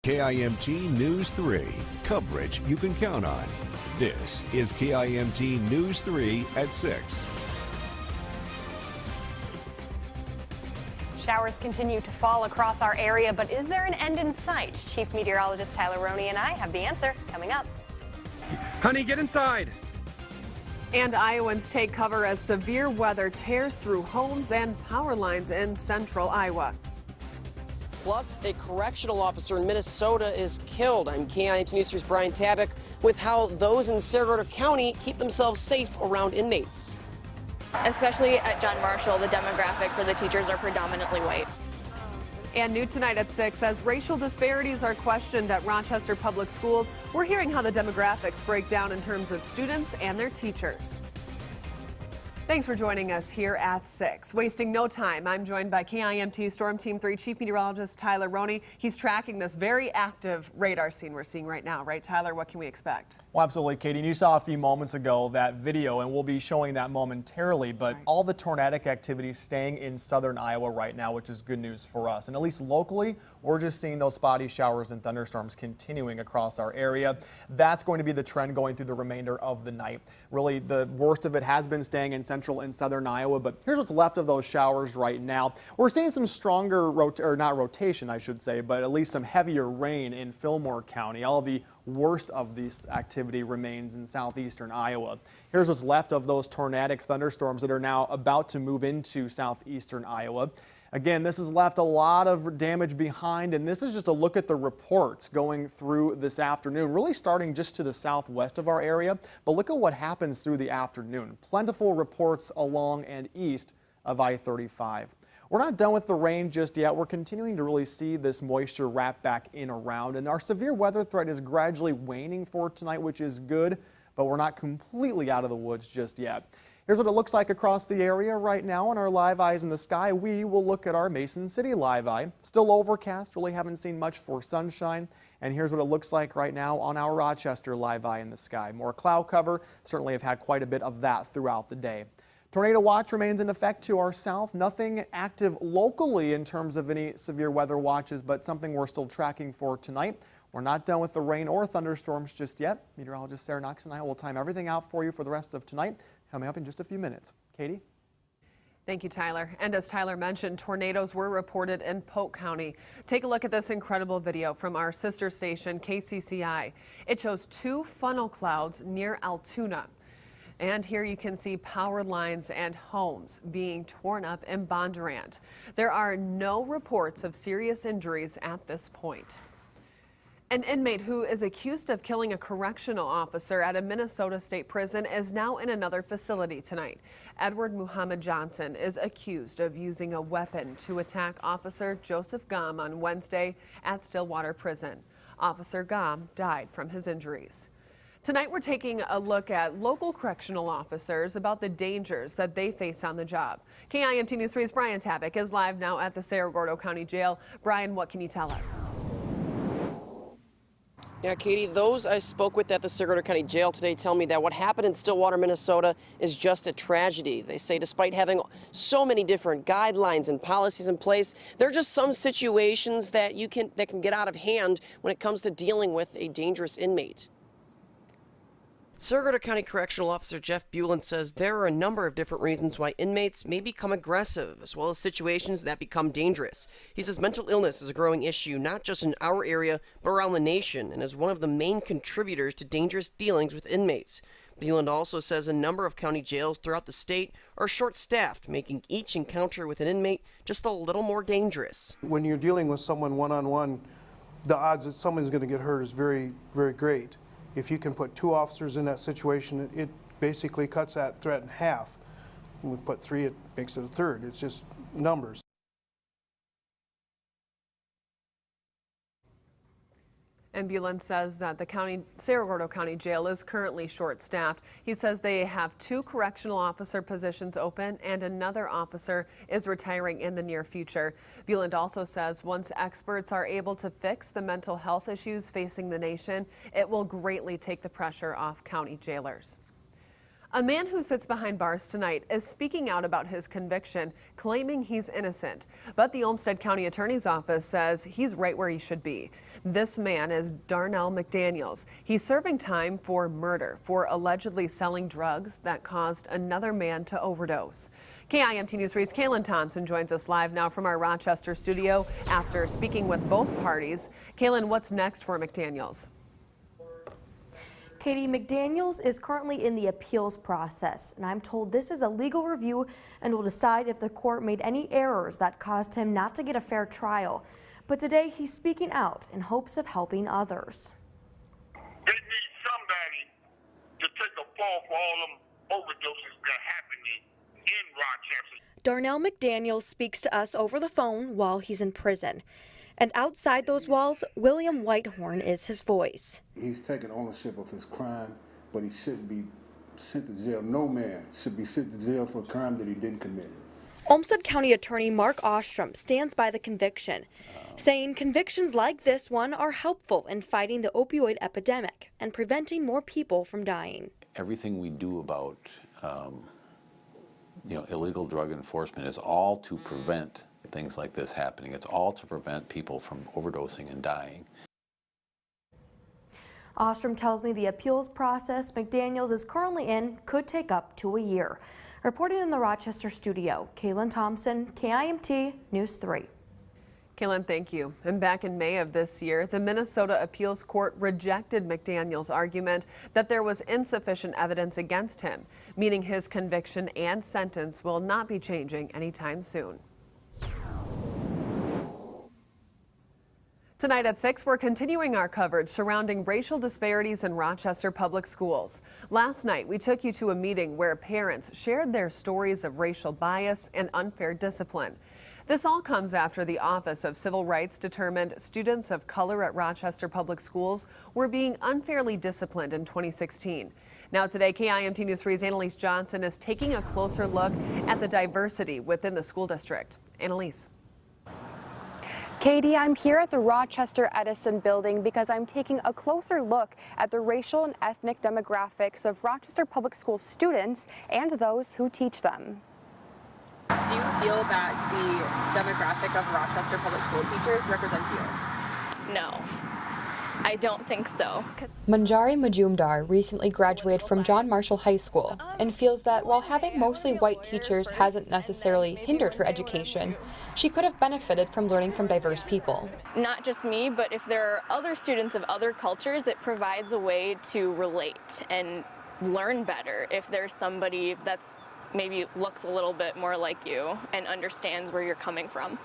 KIMT News 3, coverage you can count on. This is KIMT News 3 at 6. Showers continue to fall across our area, but is there an end in sight? Chief Meteorologist Tyler Roney and I have the answer coming up. Honey, get inside. And Iowans take cover as severe weather tears through homes and power lines in central Iowa. Plus, a correctional officer in Minnesota is killed. I'm KIMT News 3's Brian Tabak with how those in Saragordo County keep themselves safe around inmates. Especially at John Marshall, the demographic for the teachers are predominantly white. And new tonight at 6, as racial disparities are questioned at Rochester Public Schools, we're hearing how the demographics break down in terms of students and their teachers. Thanks for joining us here at 6. Wasting no time, I'm joined by KIMT Storm Team 3 Chief Meteorologist Tyler Roney. He's tracking this very active radar scene we're seeing right now. Right, Tyler? What can we expect? Well, absolutely, Katie. And you saw a few moments ago that video, and we'll be showing that momentarily, but all the tornadic activity staying in southern Iowa right now, which is good news for us. And at least locally, we're just seeing those spotty showers and thunderstorms continuing across our area. That's going to be the trend going through the remainder of the night. Really, the worst of it has been staying in central and southern Iowa, but here's what's left of those showers right now. We're seeing some stronger, not rotation, I should say, but at least some heavier rain in Fillmore County. All the worst of this activity remains in southeastern Iowa. Here's what's left of those tornadic thunderstorms that are now about to move into southeastern Iowa. Again, this has left a lot of damage behind, and this is just a look at the reports going through this afternoon, really starting just to the southwest of our area. But look at what happens through the afternoon. Plentiful reports along and east of I-35. We're not done with the rain just yet. We're continuing to really see this moisture wrap back in around, and our severe weather threat is gradually waning for tonight, which is good, but we're not completely out of the woods just yet. Here's what it looks like across the area right now on our live eyes in the sky. We will look at our Mason City live eye. Still overcast, really haven't seen much for sunshine. And here's what it looks like right now on our Rochester live eye in the sky. More cloud cover, certainly have had quite a bit of that throughout the day. Tornado watch remains in effect to our south. Nothing active locally in terms of any severe weather watches, but something we're still tracking for tonight. We're not done with the rain or thunderstorms just yet. Meteorologist Sarah Knox and I will time everything out for you for the rest of tonight. Coming up in just a few minutes. Katie? Thank you, Tyler. And as Tyler mentioned, tornadoes were reported in Polk County. Take a look at this incredible video from our sister station, KCCI. It shows two funnel clouds near Altoona. And here you can see power lines and homes being torn up in Bondurant. There are no reports of serious injuries at this point. An inmate who is accused of killing a correctional officer at a Minnesota state prison is now in another facility tonight. Edward Muhammad Johnson is accused of using a weapon to attack Officer Joseph Gom on Wednesday at Stillwater Prison. Officer Gom died from his injuries. Tonight we're taking a look at local correctional officers about the dangers that they face on the job. KIMT News 3's Brian Tabak is live now at the Saragordo County Jail. Brian, what can you tell us? Yeah, Katie, those I spoke with at the Saragordo County Jail today tell me that what happened in Stillwater, Minnesota is just a tragedy. They say despite having so many different guidelines and policies in place, there are just some situations that can get out of hand when it comes to dealing with a dangerous inmate. Saragordo County Correctional Officer Jeff Bulin says there are a number of different reasons why inmates may become aggressive, as well as situations that become dangerous. He says mental illness is a growing issue, not just in our area, but around the nation, and is one of the main contributors to dangerous dealings with inmates. Bulin also says a number of county jails throughout the state are short-staffed, making each encounter with an inmate just a little more dangerous. When you're dealing with someone one-on-one, the odds that someone's going to get hurt is very, very great. If you can put two officers in that situation, it basically cuts that threat in half. When we put three, it makes it a third. It's just numbers. And Bulin says that the Saragordo County Jail is currently short-staffed. He says they have 2 correctional officer positions open and another officer is retiring in the near future. Bulin also says once experts are able to fix the mental health issues facing the nation, it will greatly take the pressure off county jailers. A man who sits behind bars tonight is speaking out about his conviction, claiming he's innocent. But the Olmsted County Attorney's Office says he's right where he should be. This man is Darnell McDaniels. He's serving time for murder for allegedly selling drugs that caused another man to overdose. KIMT News 3's Kaylin Thompson joins us live now from our Rochester studio after speaking with both parties. Kaylin, what's next for McDaniels? Katie, McDaniels is currently in the appeals process, and I'm told this is a legal review and will decide if the court made any errors that caused him not to get a fair trial. But today he's speaking out in hopes of helping others. They need somebody to take a fall for all them overdoses that happening in Rochester. Darnell McDaniels speaks to us over the phone while he's in prison. And outside those walls, William Whitehorn is his voice. He's taking ownership of his crime, but he shouldn't be sent to jail. No man should be sent to jail for a crime that he didn't commit. Olmsted County Attorney Mark Ostrom stands by the conviction, saying convictions like this one are helpful in fighting the opioid epidemic and preventing more people from dying. Everything we do about illegal drug enforcement is all to prevent things like this happening. It's all to prevent people from overdosing and dying. Ostrom tells me the appeals process McDaniels is currently in could take up to a year. Reporting in the Rochester studio, Kaylin Thompson, KIMT News 3. Kaylin, thank you. And back in May of this year, the Minnesota Appeals Court rejected McDaniels' argument that there was insufficient evidence against him, meaning his conviction and sentence will not be changing anytime soon. Tonight at 6, we're continuing our coverage surrounding racial disparities in Rochester public schools. Last night, we took you to a meeting where parents shared their stories of racial bias and unfair discipline. This all comes after the Office of Civil Rights determined students of color at Rochester public schools were being unfairly disciplined in 2016. Now today, KIMT News 3's Annalise Johnson is taking a closer look at the diversity within the school district. Annalise. Katie, I'm here at the Rochester Edison building because I'm taking a closer look at the racial and ethnic demographics of Rochester Public School students and those who teach them. Do you feel that the demographic of Rochester Public School teachers represents you? No, I don't think so. Manjari Majumdar recently graduated from John Marshall High School and feels that while having mostly white teachers hasn't necessarily hindered her education, she could have benefited from learning from diverse people. Not just me, but if there are other students of other cultures, it provides a way to relate and learn better if there's somebody that's maybe looks a little bit more like you and understands where you're coming from.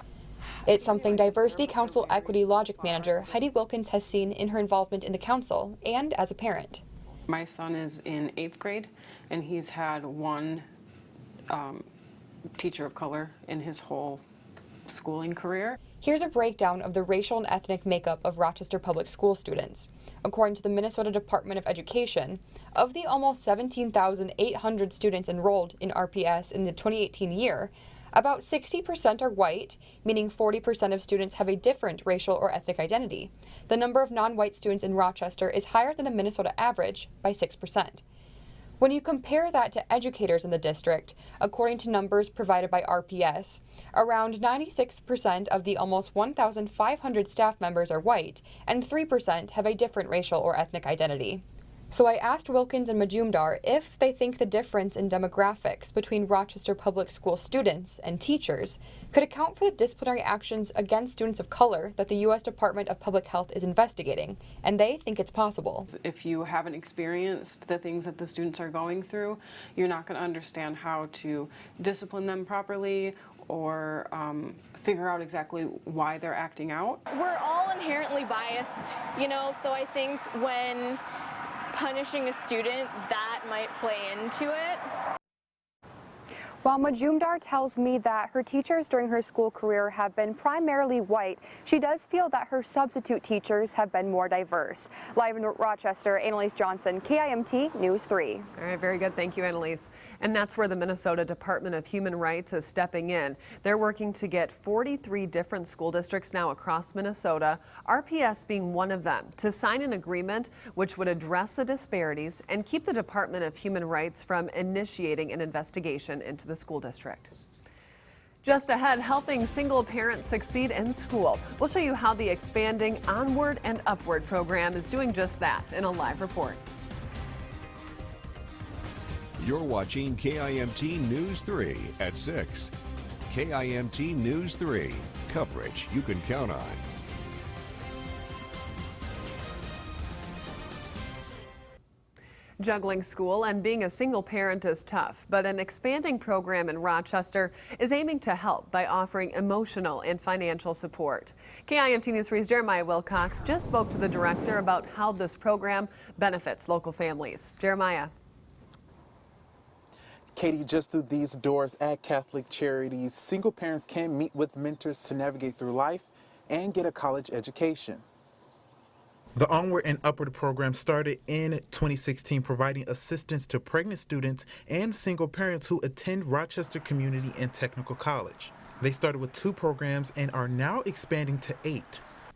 It's something Diversity Council Equity Logic Manager Heidi Wilkins has seen in her involvement in the council and as a parent. My son is in 8th grade and he's had one teacher of color in his whole schooling career. Here's a breakdown of the racial and ethnic makeup of Rochester Public School students. According to the Minnesota Department of Education, of the almost 17,800 students enrolled in RPS in the 2018 year, about 60% are white, meaning 40% of students have a different racial or ethnic identity. The number of non-white students in Rochester is higher than the Minnesota average by 6%. When you compare that to educators in the district, according to numbers provided by RPS, around 96% of the almost 1,500 staff members are white, and 3% have a different racial or ethnic identity. So I asked Wilkins and Majumdar if they think the difference in demographics between Rochester Public School students and teachers could account for the disciplinary actions against students of color that the U.S. Department of Public Health is investigating, and they think it's possible. If you haven't experienced the things that the students are going through, you're not going to understand how to discipline them properly or figure out exactly why they're acting out. We're all inherently biased, so I think when punishing a student, that might play into it. While Majumdar tells me that her teachers during her school career have been primarily white, she does feel that her substitute teachers have been more diverse. Live in Rochester, Annalise Johnson, KIMT News 3. All right, very good. Thank you, Annalise. And that's where the Minnesota Department of Human Rights is stepping in. They're working to get 43 different school districts now across Minnesota, RPS being one of them, to sign an agreement which would address the disparities and keep the Department of Human Rights from initiating an investigation into the school district. Just ahead, helping single parents succeed in school. We'll show you how the expanding Onward and Upward program is doing just that in a live report. You're watching KIMT News 3 at 6. KIMT News 3, coverage you can count on. Juggling school and being a single parent is tough, but an expanding program in Rochester is aiming to help by offering emotional and financial support. KIMT News 3's Jeremiah Wilcox just spoke to the director about how this program benefits local families. Jeremiah. Katie, just through these doors at Catholic Charities, single parents can meet with mentors to navigate through life and get a college education. The Onward and Upward program started in 2016, providing assistance to pregnant students and single parents who attend Rochester Community and Technical College. They started with 2 programs and are now expanding to 8.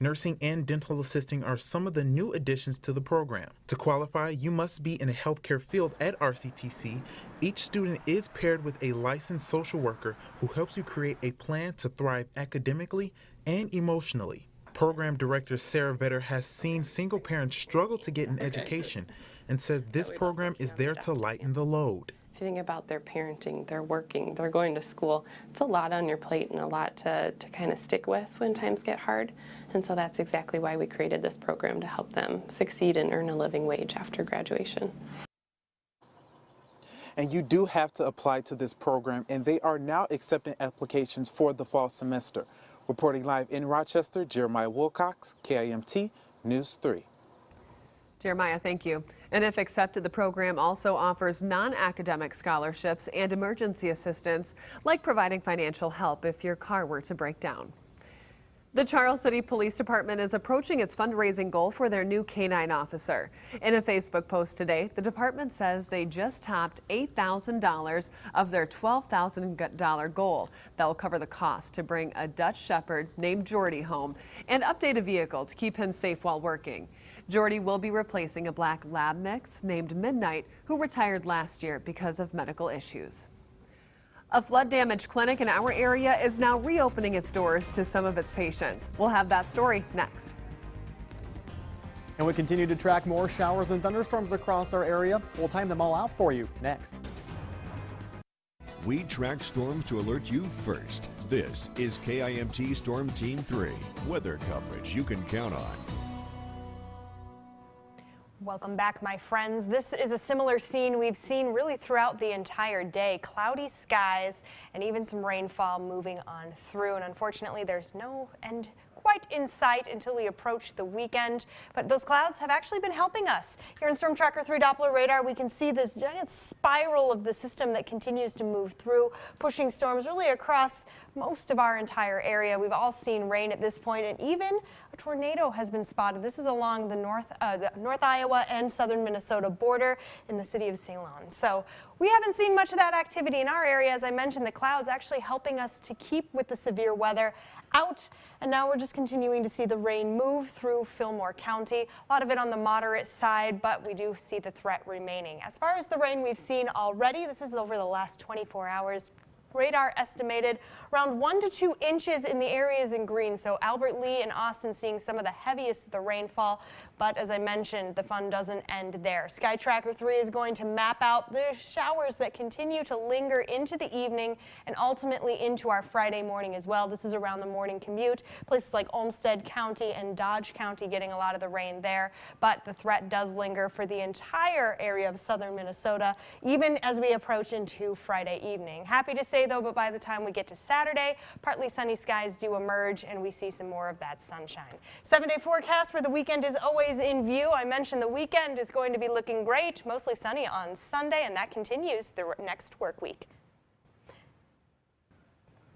Nursing and dental assisting are some of the new additions to the program. To qualify, you must be in a healthcare field at RCTC. Each student is paired with a licensed social worker who helps you create a plan to thrive academically and emotionally. Program Director Sarah Vetter has seen single parents struggle to get an education and says this program is there to lighten the load. If you think about their parenting, they're working, they're going to school, it's a lot on your plate and a lot to kind of stick with when times get hard. And so that's exactly why we created this program, to help them succeed and earn a living wage after graduation. And you do have to apply to this program, and they are now accepting applications for the fall semester. Reporting live in Rochester, Jeremiah Wilcox, KIMT News 3. Jeremiah, thank you. And if accepted, the program also offers non-academic scholarships and emergency assistance, like providing financial help if your car were to break down. The Charles City Police Department is approaching its fundraising goal for their new canine officer. In a Facebook post today, the department says they just topped $8,000 of their $12,000 goal. That will cover the cost to bring a Dutch Shepherd named Jordy home and update a vehicle to keep him safe while working. Jordy will be replacing a black lab mix named Midnight, who retired last year because of medical issues. A flood-damaged clinic in our area is now reopening its doors to some of its patients. We'll have that story next. And we continue to track more showers and thunderstorms across our area. We'll time them all out for you next. We track storms to alert you first. This is KIMT Storm Team 3, weather coverage you can count on. Welcome back, my friends. This is a similar scene we've seen really throughout the entire day. Cloudy skies and even some rainfall moving on through. And unfortunately, there's no end quite in sight until we approach the weekend. But those clouds have actually been helping us. Here in Storm Tracker 3 Doppler radar, we can see this giant spiral of the system that continues to move through, pushing storms really across most of our entire area. We've all seen rain at this point, and even a tornado has been spotted. This is along the North Iowa and southern Minnesota border in the city of Ceylon. So we haven't seen much of that activity in our area. As I mentioned, the clouds actually helping us to keep with the severe weather out, and now we're just continuing to see the rain move through Fillmore County. A lot of it on the moderate side, but we do see the threat remaining. As far as the rain we've seen already, this is over the last 24 hours. Radar estimated around 1 to 2 inches in the areas in green. So Albert Lee and Austin seeing some of the heaviest of the rainfall. But as I mentioned, the fun doesn't end there. Sky Tracker 3 is going to map out the showers that continue to linger into the evening and ultimately into our Friday morning as well. This is around the morning commute. Places like Olmsted County and Dodge County getting a lot of the rain there. But the threat does linger for the entire area of southern Minnesota, even as we approach into Friday evening. Happy to say though, but by the time we get to Saturday, partly sunny skies do emerge and we see some more of that sunshine. 7-day forecast for the weekend is always in view. I mentioned the weekend is going to be looking great, mostly sunny on Sunday, and that continues the next work week.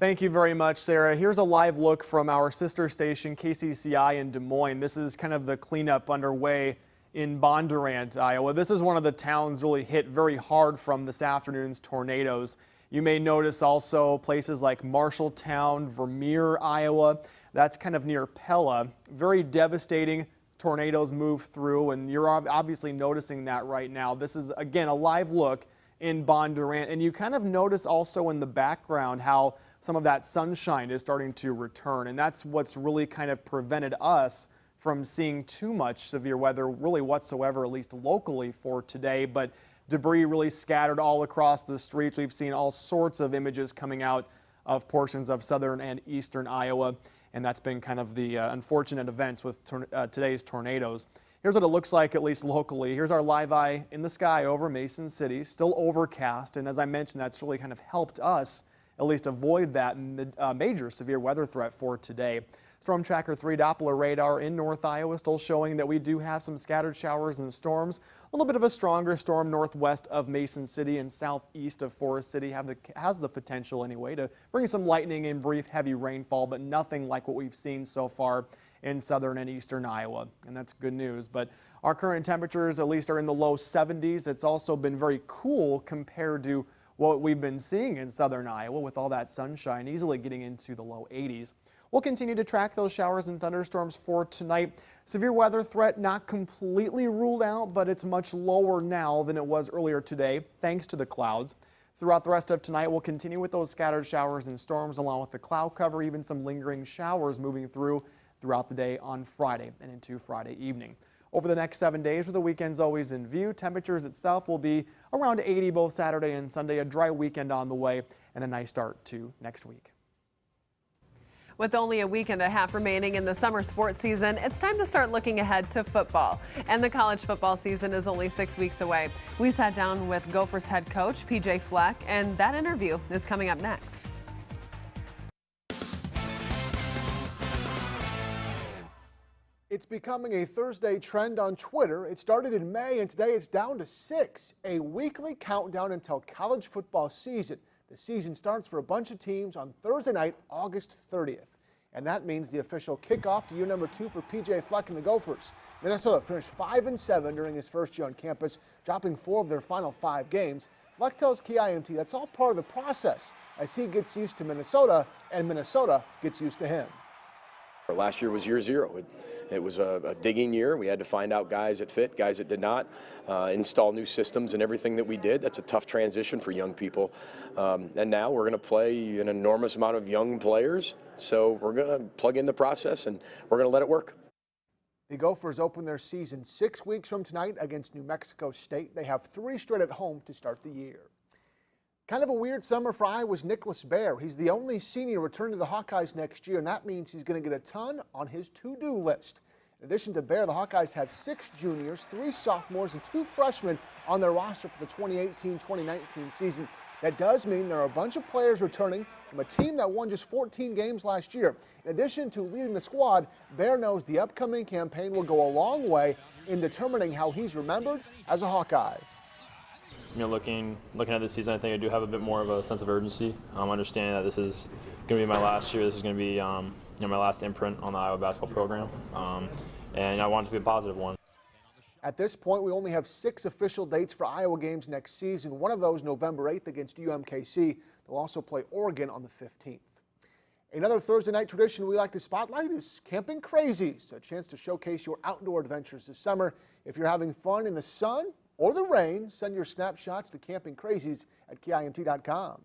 Thank you very much, Sarah. Here's a live look from our sister station, KCCI in Des Moines. This is kind of the cleanup underway in Bondurant, Iowa. This is one of the towns really hit very hard from this afternoon's tornadoes. You may notice also places like Marshalltown, Vermeer, Iowa. That's kind of near Pella. Very devastating tornadoes move through, and you're obviously noticing that right now. This is, again, a live look in Bondurant, and you kind of notice also in the background how some of that sunshine is starting to return, and that's what's really kind of prevented us from seeing too much severe weather really whatsoever, at least locally for today. But debris really scattered all across the streets. We've seen all sorts of images coming out of portions of southern and eastern Iowa, and that's been kind of the unfortunate events with today's tornadoes. Here's what it looks like, at least locally. Here's our live eye in the sky over Mason City, still overcast, and as I mentioned, that's really kind of helped us at least avoid that major severe weather threat for today. Storm Tracker 3 Doppler radar in North Iowa still showing that we do have some scattered showers and storms. A little bit of a stronger storm northwest of Mason City and southeast of Forest City has the potential anyway to bring some lightning and brief heavy rainfall, but nothing like what we've seen so far in southern and eastern Iowa, and that's good news. But our current temperatures at least are in the low 70s. It's also been very cool compared to what we've been seeing in southern Iowa with all that sunshine, easily getting into the low 80s. We'll continue to track those showers and thunderstorms for tonight. Severe weather threat not completely ruled out, but it's much lower now than it was earlier today, thanks to the clouds. Throughout the rest of tonight, we'll continue with those scattered showers and storms along with the cloud cover, even some lingering showers moving throughout the day on Friday and into Friday evening. Over the next 7 days, with the weekends always in view, temperatures itself will be around 80 both Saturday and Sunday, a dry weekend on the way, and a nice start to next week. With only a week and a half remaining in the summer sports season, it's time to start looking ahead to football. And the college football season is only 6 weeks away. We sat down with Gophers head coach PJ Fleck, and that interview is coming up next. It's becoming a Thursday trend on Twitter. It started in May, and today it's down to 6. A weekly countdown until college football season. The season starts for a bunch of teams on Thursday night, August 30th. And that means the official kickoff to year number 2 for PJ Fleck and the Gophers. Minnesota finished 5-7 during his first year on campus, dropping 4 of their final 5 games. Fleck tells KIMT that's all part of the process as he gets used to Minnesota and Minnesota gets used to him. Last year was year 0. It was a digging year. We had to find out guys that fit, guys that did not, install new systems and everything that we did. That's a tough transition for young people. And now we're going to play an enormous amount of young players. So we're going to plug in the process and we're going to let it work. The Gophers open their season 6 weeks from tonight against New Mexico State. They have 3 straight at home to start the year. Kind of a weird summer for Iowa's Nicholas Baer. He's the only senior returned to the Hawkeyes next year, and that means he's going to get a ton on his to-do list. In addition to Baer, the Hawkeyes have 6 juniors, 3 sophomores, and 2 freshmen on their roster for the 2018-2019 season. That does mean there are a bunch of players returning from a team that won just 14 games last year. In addition to leading the squad, Baer knows the upcoming campaign will go a long way in determining how he's remembered as a Hawkeye. You know, looking at this season, I think I do have a bit more of a sense of urgency. Understanding that this is going to be my last year. This is going to be my last imprint on the Iowa basketball program, and I want it to be a positive one. At this point, we only have 6 official dates for Iowa games next season. One of those November 8th against UMKC. They'll also play Oregon on the 15th. Another Thursday night tradition we like to spotlight is Camping Crazies, a chance to showcase your outdoor adventures this summer. If you're having fun in the sun or the rain, send your snapshots to campingcrazies at KIMT.com.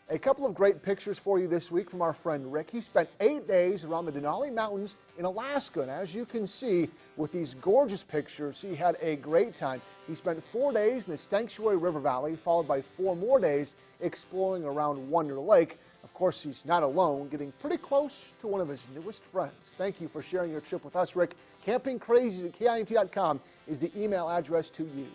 A couple of great pictures for you this week from our friend Rick. He spent 8 days around the Denali Mountains in Alaska, and as you can see with these gorgeous pictures, he had a great time. He spent 4 days in the Sanctuary River Valley, followed by 4 more days exploring around Wonder Lake. Of course, he's not alone, getting pretty close to one of his newest friends. Thank you for sharing your trip with us, Rick. CampingCrazies at KIMT.com is the email address to use.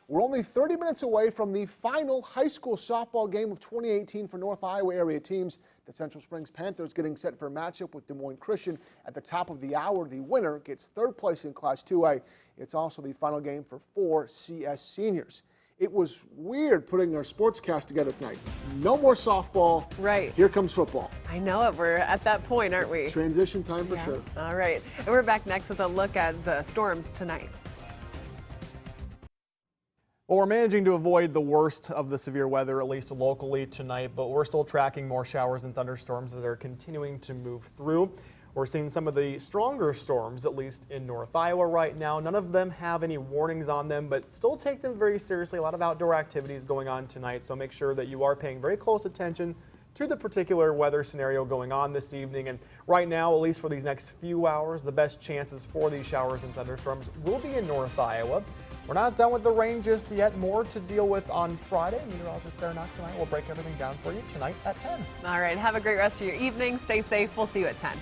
We're only 30 minutes away from the final high school softball game of 2018 for North Iowa area teams. The Central Springs Panthers getting set for a matchup with Des Moines Christian at the top of the hour. The winner gets 3rd place in Class 2A. It's also the final game for 4 CS seniors. It was weird putting our sportscast together tonight. No more softball. Right. Here comes football. I know it. We're at that point, aren't we? Transition time for sure. All right. And we're back next with a look at the storms tonight. Well, we're managing to avoid the worst of the severe weather, at least locally tonight, but we're still tracking more showers and thunderstorms as they're continuing to move through. We're seeing some of the stronger storms, at least in North Iowa right now. None of them have any warnings on them, but still take them very seriously. A lot of outdoor activities going on tonight, so make sure that you are paying very close attention to the particular weather scenario going on this evening. And right now, at least for these next few hours, the best chances for these showers and thunderstorms will be in North Iowa. We're not done with the rain just yet. More to deal with on Friday. Meteorologist Sarah Knox and I will break everything down for you tonight at 10. All right, have a great rest of your evening. Stay safe. We'll see you at 10.